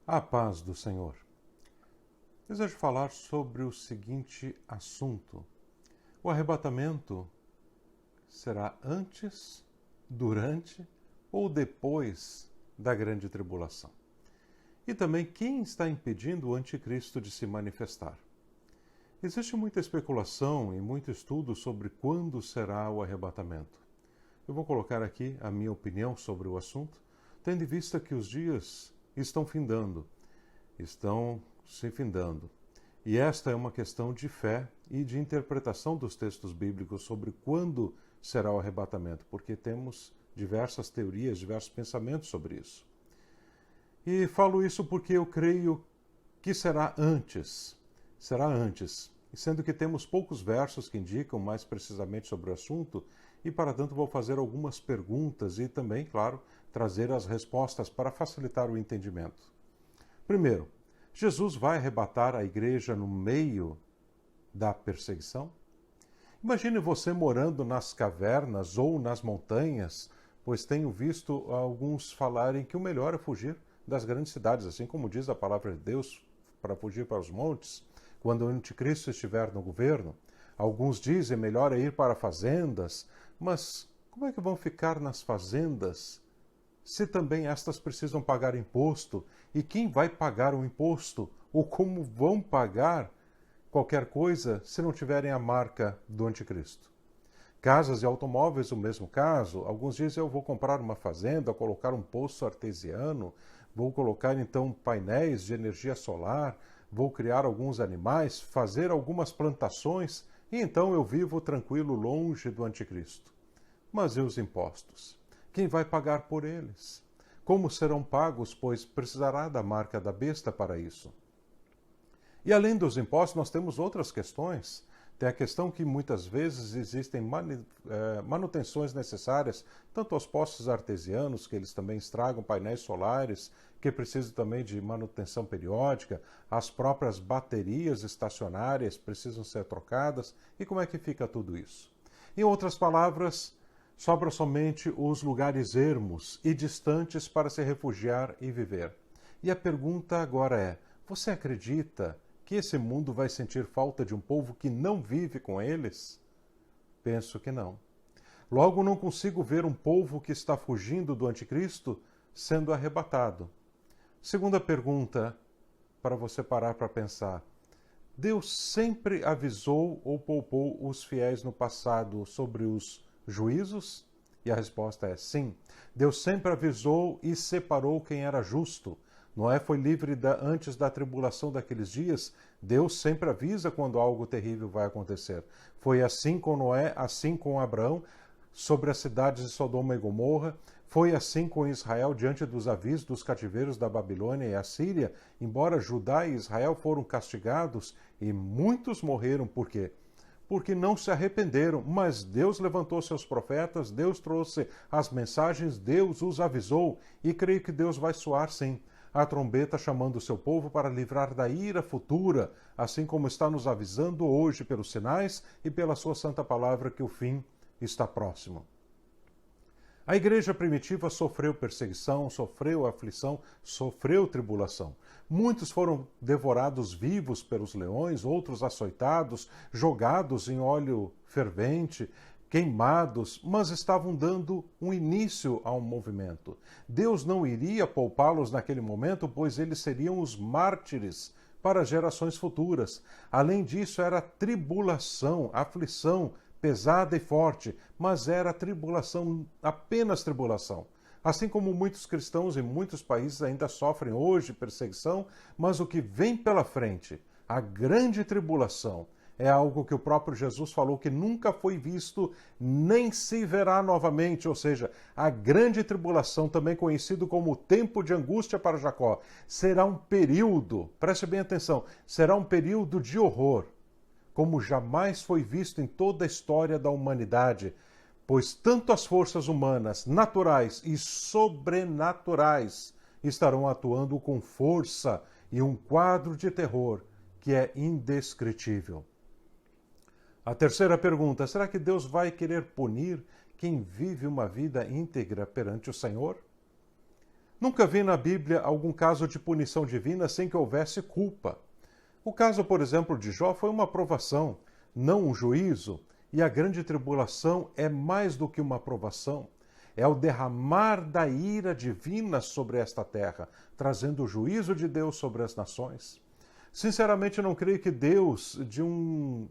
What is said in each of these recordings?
A paz do Senhor. Desejo falar sobre o seguinte assunto. O arrebatamento será antes, durante ou depois da grande tribulação? E também quem está impedindo o anticristo de se manifestar? Existe muita especulação e muito estudo sobre quando será o arrebatamento. Eu vou colocar aqui a minha opinião sobre o assunto, tendo em vista que os dias estão se findando. E esta é uma questão de fé e de interpretação dos textos bíblicos sobre quando será o arrebatamento, porque temos diversas teorias, diversos pensamentos sobre isso. E falo isso porque eu creio que será antes. Será antes. Sendo que temos poucos versos que indicam mais precisamente sobre o assunto, e para tanto vou fazer algumas perguntas e também, claro, trazer as respostas para facilitar o entendimento. Primeiro, Jesus vai arrebatar a igreja no meio da perseguição? Imagine você morando nas cavernas ou nas montanhas, pois tenho visto alguns falarem que o melhor é fugir das grandes cidades, assim como diz a palavra de Deus, para fugir para os montes, quando o anticristo estiver no governo. Alguns dizem melhor é ir para fazendas, mas como é que vão ficar nas fazendas se também estas precisam pagar imposto? E quem vai pagar o imposto? Ou como vão pagar qualquer coisa se não tiverem a marca do anticristo? Casas e automóveis, o mesmo caso. Alguns dizem eu vou comprar uma fazenda, colocar um poço artesiano, vou colocar então painéis de energia solar, vou criar alguns animais, fazer algumas plantações e então eu vivo tranquilo longe do anticristo. Mas e os impostos? Quem vai pagar por eles? Como serão pagos, pois precisará da marca da besta para isso? E além dos impostos, nós temos outras questões. Tem a questão que muitas vezes existem manutenções necessárias, tanto aos postos artesianos, que eles também estragam painéis solares, que precisam também de manutenção periódica, as próprias baterias estacionárias precisam ser trocadas. E como é que fica tudo isso? Em outras palavras, sobram somente os lugares ermos e distantes para se refugiar e viver. E a pergunta agora é: você acredita que esse mundo vai sentir falta de um povo que não vive com eles? Penso que não. Logo, não consigo ver um povo que está fugindo do anticristo sendo arrebatado. Segunda pergunta, para você parar para pensar: Deus sempre avisou ou poupou os fiéis no passado sobre os juízos? E a resposta é sim. Deus sempre avisou e separou quem era justo. Noé foi livre antes da tribulação daqueles dias. Deus sempre avisa quando algo terrível vai acontecer. Foi assim com Noé, assim com Abraão, sobre as cidades de Sodoma e Gomorra. Foi assim com Israel diante dos avisos dos cativeiros da Babilônia e Assíria. Embora Judá e Israel foram castigados e muitos morreram, por quê? Porque não se arrependeram, mas Deus levantou seus profetas, Deus trouxe as mensagens, Deus os avisou, e creio que Deus vai soar sim a trombeta chamando o seu povo para livrar da ira futura, assim como está nos avisando hoje pelos sinais e pela sua santa palavra que o fim está próximo. A igreja primitiva sofreu perseguição, sofreu aflição, sofreu tribulação. Muitos foram devorados vivos pelos leões, outros açoitados, jogados em óleo fervente, queimados, mas estavam dando um início a um movimento. Deus não iria poupá-los naquele momento, pois eles seriam os mártires para gerações futuras. Além disso, era tribulação, aflição, pesada e forte, mas era tribulação, apenas tribulação. Assim como muitos cristãos em muitos países ainda sofrem hoje perseguição, mas o que vem pela frente, a grande tribulação, é algo que o próprio Jesus falou que nunca foi visto, nem se verá novamente, ou seja, a grande tribulação, também conhecido como o tempo de angústia para Jacó, será um período, preste bem atenção, será um período de horror, como jamais foi visto em toda a história da humanidade, pois tanto as forças humanas, naturais e sobrenaturais, estarão atuando com força e um quadro de terror que é indescritível. A terceira pergunta: será que Deus vai querer punir quem vive uma vida íntegra perante o Senhor? Nunca vi na Bíblia algum caso de punição divina sem que houvesse culpa. O caso, por exemplo, de Jó foi uma provação, não um juízo, e a grande tribulação é mais do que uma provação. É o derramar da ira divina sobre esta terra, trazendo o juízo de Deus sobre as nações. Sinceramente, não creio que Deus, de um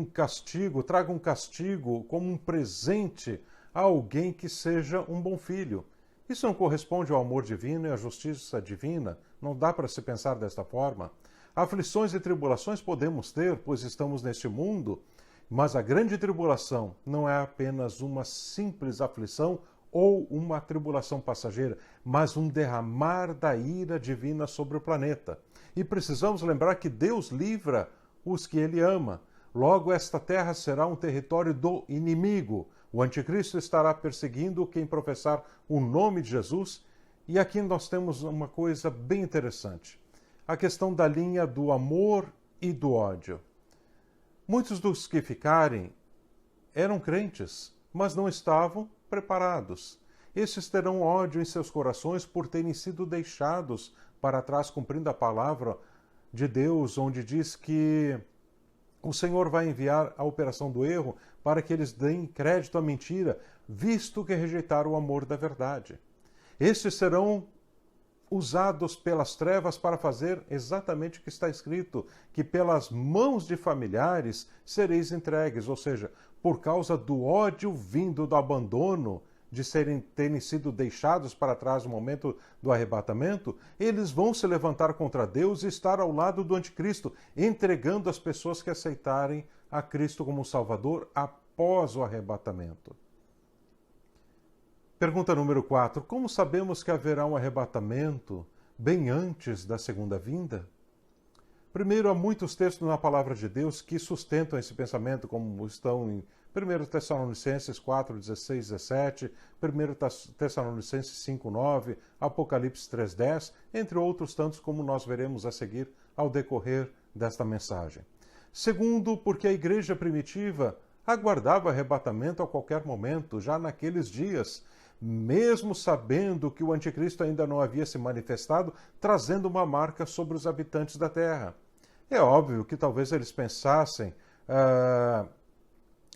castigo, traga um castigo como um presente a alguém que seja um bom filho. Isso não corresponde ao amor divino e à justiça divina. Não dá para se pensar desta forma. Aflições e tribulações podemos ter, pois estamos neste mundo, mas a grande tribulação não é apenas uma simples aflição ou uma tribulação passageira, mas um derramar da ira divina sobre o planeta. E precisamos lembrar que Deus livra os que Ele ama. Logo, esta terra será um território do inimigo. O anticristo estará perseguindo quem professar o nome de Jesus. E aqui nós temos uma coisa bem interessante. A questão da linha do amor e do ódio. Muitos dos que ficarem eram crentes, mas não estavam preparados. Estes terão ódio em seus corações por terem sido deixados para trás, cumprindo a palavra de Deus, onde diz que o Senhor vai enviar a operação do erro para que eles deem crédito à mentira, visto que rejeitaram o amor da verdade. Estes serão usados pelas trevas para fazer exatamente o que está escrito, que pelas mãos de familiares sereis entregues, ou seja, por causa do ódio vindo do abandono, de terem sido deixados para trás no momento do arrebatamento, eles vão se levantar contra Deus e estar ao lado do anticristo, entregando as pessoas que aceitarem a Cristo como Salvador após o arrebatamento. Pergunta número 4. Como sabemos que haverá um arrebatamento bem antes da segunda vinda? Primeiro, há muitos textos na palavra de Deus que sustentam esse pensamento, como estão em 1 Tessalonicenses 4, 16, 17, 1 Tessalonicenses 5, 9, Apocalipse 3, 10, entre outros tantos como nós veremos a seguir ao decorrer desta mensagem. Segundo, porque a igreja primitiva aguardava arrebatamento a qualquer momento, já naqueles dias, mesmo sabendo que o anticristo ainda não havia se manifestado, trazendo uma marca sobre os habitantes da terra. É óbvio que talvez eles pensassem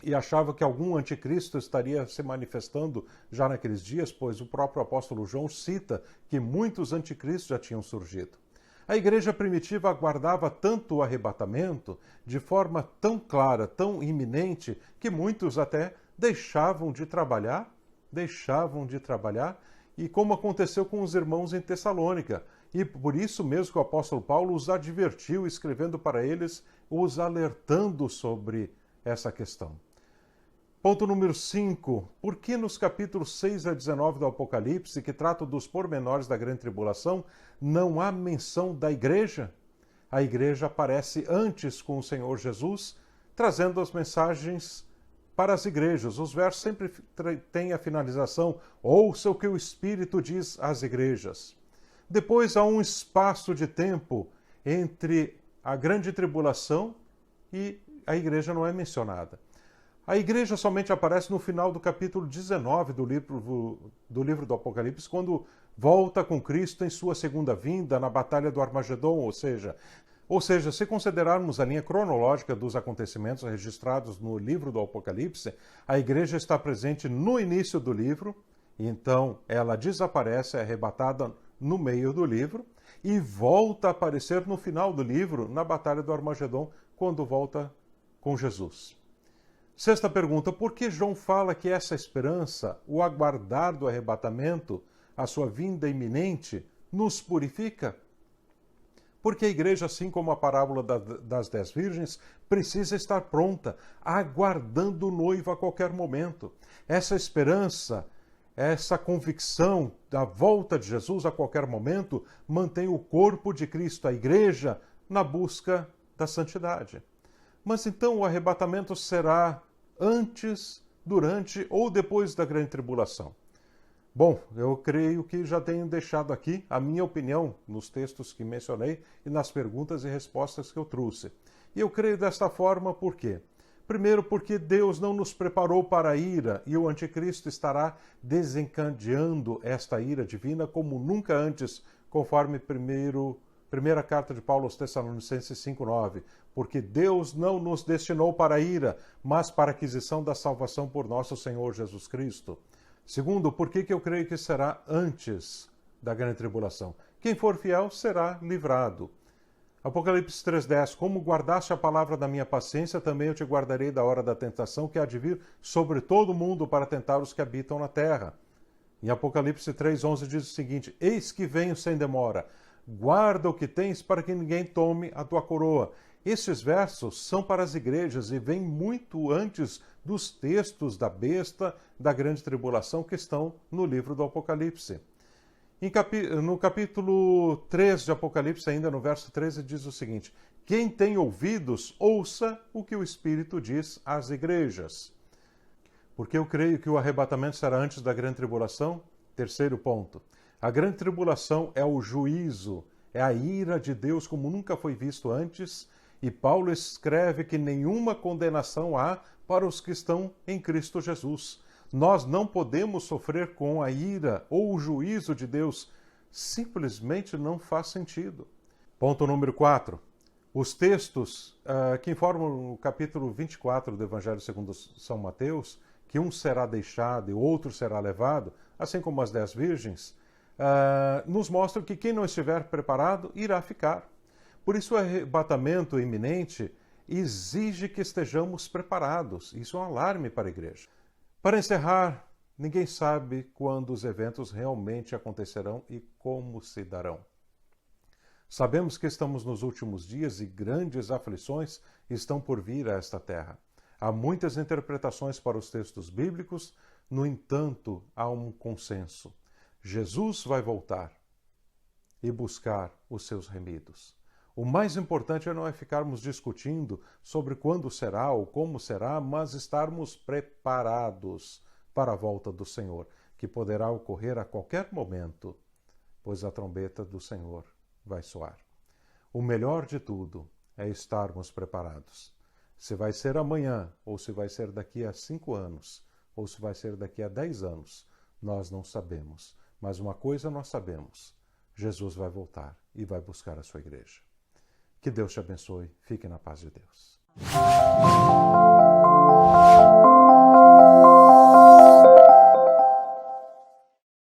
e achavam que algum anticristo estaria se manifestando já naqueles dias, pois o próprio apóstolo João cita que muitos anticristos já tinham surgido. A igreja primitiva aguardava tanto o arrebatamento, de forma tão clara, tão iminente, que muitos até deixavam de trabalhar, e como aconteceu com os irmãos em Tessalônica. E por isso mesmo que o apóstolo Paulo os advertiu, escrevendo para eles, os alertando sobre essa questão. Ponto número 5. Por que nos capítulos 6 a 19 do Apocalipse, que tratam dos pormenores da grande tribulação, não há menção da igreja? A igreja aparece antes com o Senhor Jesus, trazendo as mensagens para as igrejas. Os versos sempre têm a finalização: ouça o que o Espírito diz às igrejas. Depois há um espaço de tempo entre a grande tribulação e a igreja não é mencionada. A igreja somente aparece no final do capítulo 19 do livro do Apocalipse, quando volta com Cristo em sua segunda vinda na Batalha do Armagedon, ou seja, se considerarmos a linha cronológica dos acontecimentos registrados no livro do Apocalipse, a igreja está presente no início do livro, então ela desaparece, é arrebatada no meio do livro, e volta a aparecer no final do livro, na Batalha do Armagedon, quando volta com Jesus. Sexta pergunta: por que João fala que essa esperança, o aguardar do arrebatamento, a sua vinda iminente, nos purifica? Porque a igreja, assim como a parábola das 10 virgens, precisa estar pronta, aguardando o noivo a qualquer momento. Essa esperança, essa convicção da volta de Jesus a qualquer momento, mantém o corpo de Cristo, a igreja, na busca da santidade. Mas então o arrebatamento será antes, durante ou depois da grande tribulação? Bom, eu creio que já tenho deixado aqui a minha opinião nos textos que mencionei e nas perguntas e respostas que eu trouxe. E eu creio desta forma por quê? Primeiro, porque Deus não nos preparou para a ira e o anticristo estará desencadeando esta ira divina como nunca antes, conforme primeira carta de Paulo aos Tessalonicenses 5,9. Porque Deus não nos destinou para a ira, mas para a aquisição da salvação por nosso Senhor Jesus Cristo. Segundo, por que eu creio que será antes da grande tribulação? Quem for fiel será livrado. Apocalipse 3,10. Como guardaste a palavra da minha paciência, também eu te guardarei da hora da tentação que há de vir sobre todo o mundo para tentar os que habitam na terra. Em Apocalipse 3,11 diz o seguinte: Eis que venho sem demora, guarda o que tens para que ninguém tome a tua coroa. Estes versos são para as igrejas e vêm muito antes dos textos da besta da grande tribulação que estão no livro do Apocalipse. No capítulo 3 de Apocalipse, ainda no verso 13, diz o seguinte: Quem tem ouvidos, ouça o que o Espírito diz às igrejas. Porque eu creio que o arrebatamento será antes da grande tribulação. Terceiro ponto. A grande tribulação é o juízo, é a ira de Deus como nunca foi visto antes, e Paulo escreve que nenhuma condenação há para os que estão em Cristo Jesus. Nós não podemos sofrer com a ira ou o juízo de Deus. Simplesmente não faz sentido. Ponto número 4. Os textos que informam o capítulo 24 do Evangelho segundo São Mateus, que um será deixado e o outro será levado, assim como as 10 virgens, nos mostram que quem não estiver preparado irá ficar. Por isso o arrebatamento iminente exige que estejamos preparados. Isso é um alarme para a igreja. Para encerrar, ninguém sabe quando os eventos realmente acontecerão e como se darão. Sabemos que estamos nos últimos dias e grandes aflições estão por vir a esta terra. Há muitas interpretações para os textos bíblicos, no entanto, há um consenso. Jesus vai voltar e buscar os seus remidos. O mais importante não é ficarmos discutindo sobre quando será ou como será, mas estarmos preparados para a volta do Senhor, que poderá ocorrer a qualquer momento, pois a trombeta do Senhor vai soar. O melhor de tudo é estarmos preparados. Se vai ser amanhã, ou se vai ser daqui a 5 anos, ou se vai ser daqui a 10 anos, nós não sabemos. Mas uma coisa nós sabemos: Jesus vai voltar e vai buscar a sua igreja. Que Deus te abençoe. Fique na paz de Deus.